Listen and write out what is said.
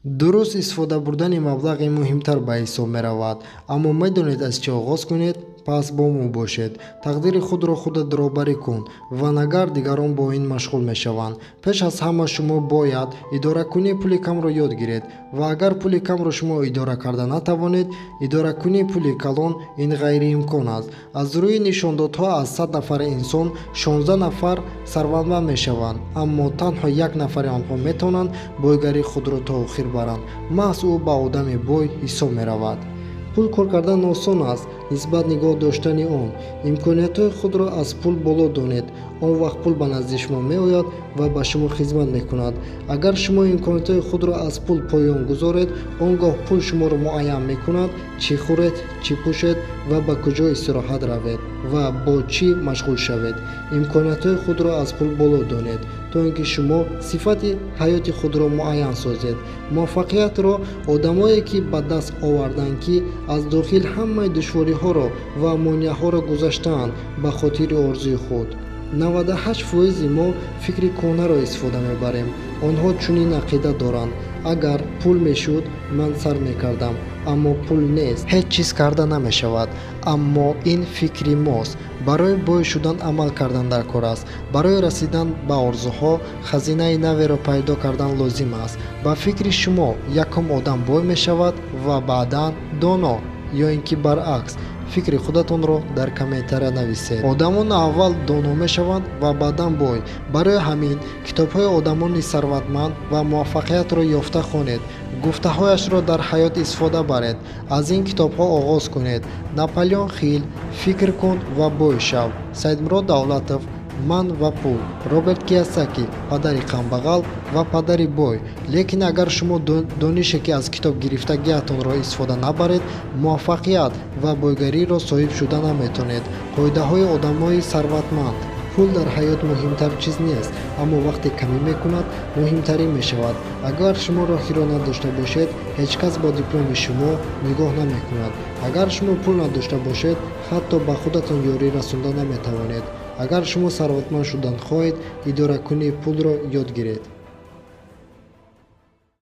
дуруст истифода бурдани маблағи муҳимтар ба ҳисоб меравад. Аммо медонед аз чӣ оғоз кунед? Пас бо мо бошед. Тақдири худро худат баробарӣ кун ва нагар дигарон бо ин машғул мешаванд. Пеш аз ҳама шумо бояд идоракунии пули камро ёд гиред ва агар пули камро шумо идора карда натавонед, идоракунии пули калон ин ғайриимкон аст. Аз рӯи нишондодҳо аз 100 нафар инсон 16 нафар сарвандманд мешаванд, аммо танҳо 1 нафари онҳо метавонанд бойгарии худро то охир баранд. маҳз ӯ ба одами бой ҳисоб меравад. пул кор кардан осон аст, нисбат нигоҳ доштани он. имкониятҳои худро аз пул боло донед. он вақт пул ба назди шумо меояд ва ба шумо хизмат мекунад. агар шумо имкониятҳои худро аз пул поён гузоред, он гоҳ пул шуморо муайян мекунад чӣ хӯред, чӣ пӯшед ва ба куҷо истироҳат равед ва бо чӣ машғул шавед. имкониятҳои худро аз пул боло донед, то ин ки шумо сифати ҳаёти худро муайян созед. муваффақиятро одамое ки ба даст оварданд ки аз дохил ҳамаи душвориҳоро ва монеаҳоро гузаштаанд ба хотири орзуи худ. 98% мо фикри конаро истифода мебарем. онҳо чунин ақида доранд: агар пул мешуд, ман сар мекардам, аммо пул нест, ҳеҷ чиз карда намешавад. аммо ин фикри мост. барои бой шудан амал кардан дар кор аст. барои расидан ба орзуҳо хазинаи наверо пайдо кардан лозим аст. ба фикри шумо якум одам бой мешавад ва баъдан доно, ё ин ки баръакс? фикри худатонро дар комментария нависед. одамон аввал доно мешаванд ва баъдан бой. барои ҳамин китобҳои одамони сарватманд ва муваффақиятро ёфта хонед. гуфтаҳояшро дар ҳаёт истифода баред. аз ин китобҳо оғоз кунед. Наполеон Хил, фикр кун ва бой шав. Саидмурод Давлатов, Ман ва пул. Роберт Киясаки, падари камбағал ва падари бой. лекин агар шумо донише ки аз китоб гирифтагиатонро истифода набаред, муваффақият ва бойгариро соҳиб шуда наметонед. қоидаҳои одамои сарватманд: пул дар ҳаёт муҳимтар чиз нест, аммо вақте камӣ мекунад, муҳимтарин мешавад. агар шумо роҳиро надошта бошед, ҳеҷ кас ба дипломи шумо нигоҳ намекунад. агар шумо пул надошта бошед, ҳатто ба худатон ёрӣ расонда наметавонед. агар шумо сарватманд шудан хоҳед, идоракунии пулро ёд гиред.